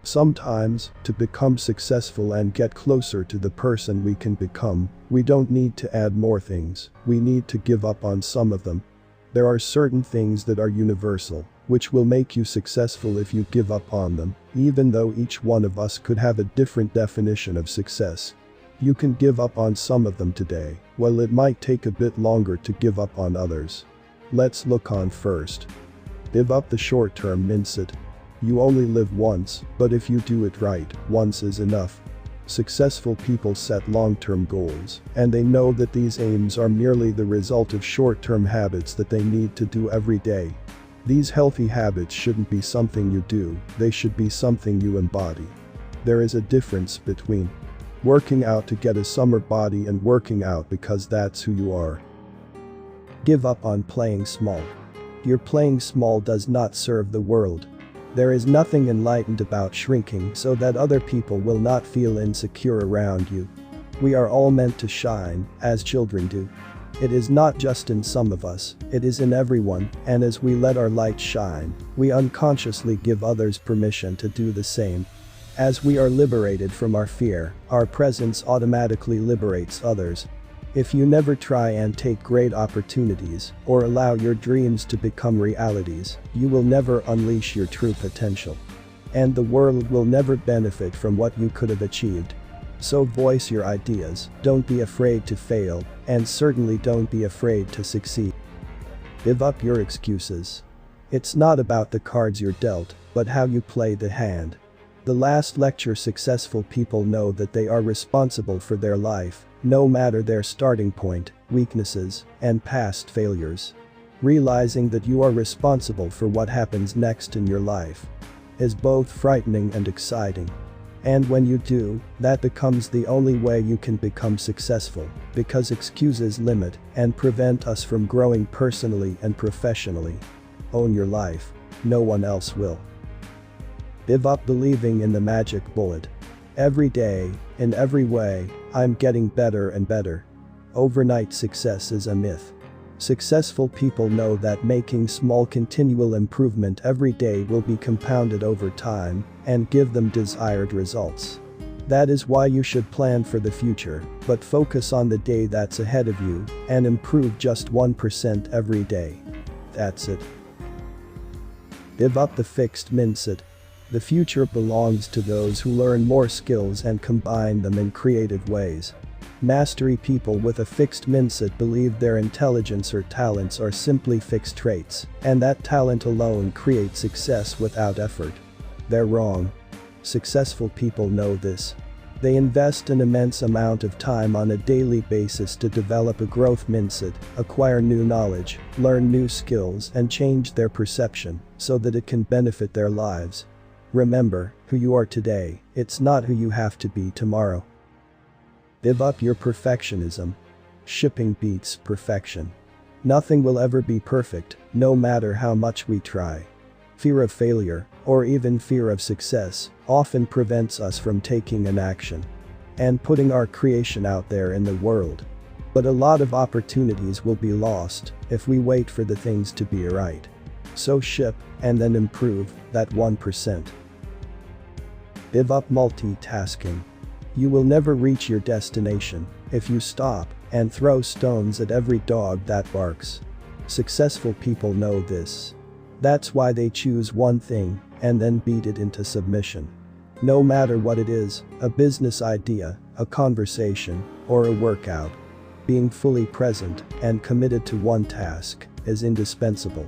Sometimes, to become successful and get closer to the person we can become, we don't need to add more things, we need to give up on some of them. There are certain things that are universal, which will make you successful if you give up on them, even though each one of us could have a different definition of success. You can give up on some of them today, while it might take a bit longer to give up on others. Let's look on first. Give up the short-term mindset. You only live once, but if you do it right, once is enough. Successful people set long-term goals, and they know that these aims are merely the result of short-term habits that they need to do every day. These healthy habits shouldn't be something you do, they should be something you embody. There is a difference between working out to get a summer body and working out because that's who you are. Give up on playing small. Your playing small does not serve the world. There is nothing enlightened about shrinking so that other people will not feel insecure around you. We are all meant to shine, as children do. It is not just in some of us, it is in everyone, and as we let our light shine, we unconsciously give others permission to do the same. As we are liberated from our fear, our presence automatically liberates others. If you never try and take great opportunities or allow your dreams to become realities, you will never unleash your true potential. And the world will never benefit from what you could have achieved. So voice your ideas, don't be afraid to fail, and certainly don't be afraid to succeed. Give up your excuses. It's not about the cards you're dealt, but how you play the hand. The last lecture: successful people know that they are responsible for their life, no matter their starting point, weaknesses, and past failures. Realizing that you are responsible for what happens next in your life is both frightening and exciting. And when you do, that becomes the only way you can become successful, because excuses limit and prevent us from growing personally and professionally. Own your life. No one else will. Give up believing in the magic bullet. Every day, in every way, I'm getting better and better. Overnight success is a myth. Successful people know that making small continual improvement every day will be compounded over time and give them desired results. That is why you should plan for the future, but focus on the day that's ahead of you and improve just 1% every day. That's it. Give up the fixed mindset. The future belongs to those who learn more skills and combine them in creative ways. Mastery people with a fixed mindset believe their intelligence or talents are simply fixed traits, and that talent alone creates success without effort. They're wrong. Successful people know this. They invest an immense amount of time on a daily basis to develop a growth mindset, acquire new knowledge, learn new skills, and change their perception so that it can benefit their lives. Remember, who you are today, it's not who you have to be tomorrow. Give up your perfectionism. Shipping beats perfection. Nothing will ever be perfect, no matter how much we try. Fear of failure, or even fear of success, often prevents us from taking an action and putting our creation out there in the world. But a lot of opportunities will be lost if we wait for the things to be right. So ship, and then improve, that 1%. Give up multitasking. You will never reach your destination if you stop and throw stones at every dog that barks. Successful people know this. That's why they choose one thing and then beat it into submission. No matter what it is, a business idea, a conversation, or a workout, being fully present and committed to one task is indispensable.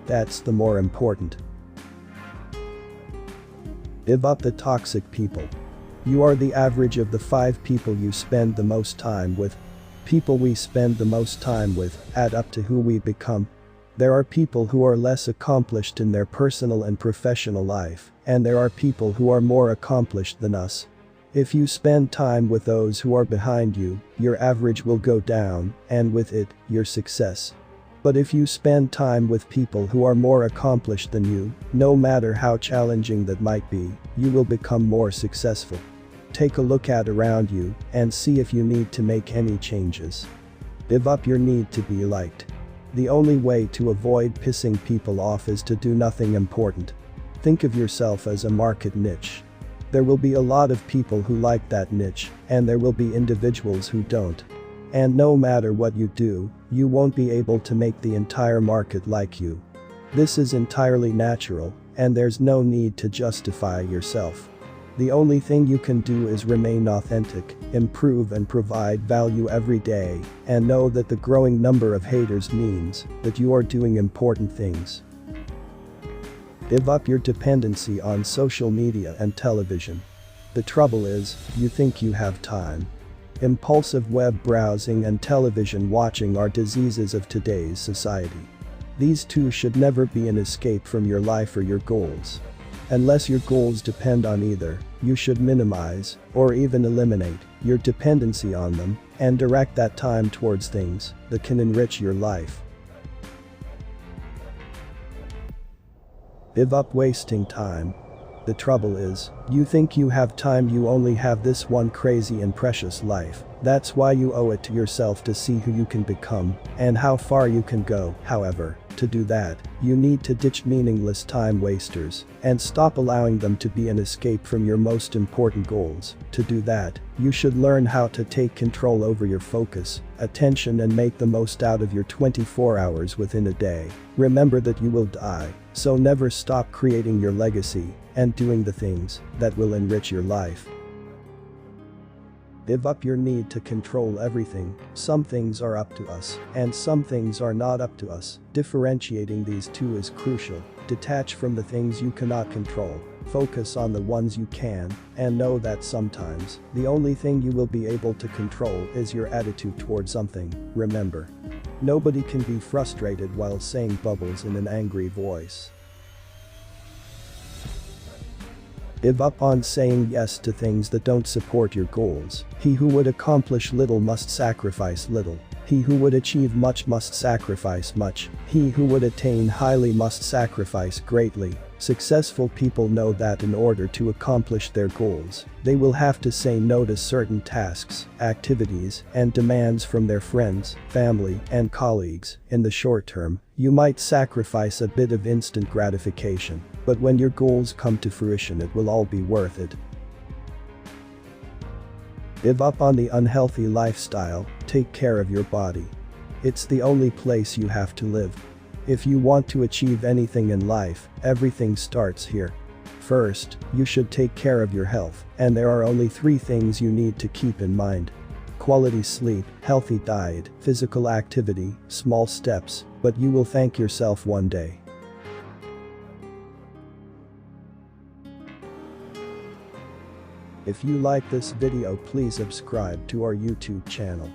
That's the more important. Give up the toxic people. You are the average of the 5 people you spend the most time with. People we spend the most time with add up to who we become. There are people who are less accomplished in their personal and professional life, and there are people who are more accomplished than us. If you spend time with those who are behind you, your average will go down, and with it, your success. But if you spend time with people who are more accomplished than you, no matter how challenging that might be, you will become more successful. Take a look at around you and see if you need to make any changes. Give up your need to be liked. The only way to avoid pissing people off is to do nothing important. Think of yourself as a market niche. There will be a lot of people who like that niche, and there will be individuals who don't. And no matter what you do, you won't be able to make the entire market like you. This is entirely natural, and there's no need to justify yourself. The only thing you can do is remain authentic, improve and provide value every day, and know that the growing number of haters means that you are doing important things. Give up your dependency on social media and television. The trouble is, you think you have time. Impulsive web browsing and television watching are diseases of today's society. These two should never be an escape from your life or your goals. Unless your goals depend on either, you should minimize, or even eliminate, your dependency on them, and direct that time towards things that can enrich your life. Give up wasting time. The trouble is, you think you have time, you only have this one crazy and precious life. That's why you owe it to yourself to see who you can become, and how far you can go. However, to do that, you need to ditch meaningless time wasters, and stop allowing them to be an escape from your most important goals. To do that, you should learn how to take control over your focus, attention and make the most out of your 24 hours within a day. Remember that you will die, so never stop creating your legacy, and doing the things that will enrich your life. Give up your need to control everything. Some things are up to us, and some things are not up to us. Differentiating these two is crucial. Detach from the things you cannot control. Focus on the ones you can, and know that sometimes, the only thing you will be able to control is your attitude toward something. Remember, nobody can be frustrated while saying bubbles in an angry voice. Give up on saying yes to things that don't support your goals. He who would accomplish little must sacrifice little. He who would achieve much must sacrifice much. He who would attain highly must sacrifice greatly. Successful people know that in order to accomplish their goals, they will have to say no to certain tasks, activities, and demands from their friends, family, and colleagues. In the short term, you might sacrifice a bit of instant gratification, but when your goals come to fruition, it will all be worth it. Give up on the unhealthy lifestyle. Take care of your body. It's the only place you have to live. If you want to achieve anything in life, everything starts here. First, you should take care of your health, and there are only 3 things you need to keep in mind. Quality sleep, healthy diet, physical activity, small steps, but you will thank yourself one day. If you like this video, please subscribe to our YouTube channel.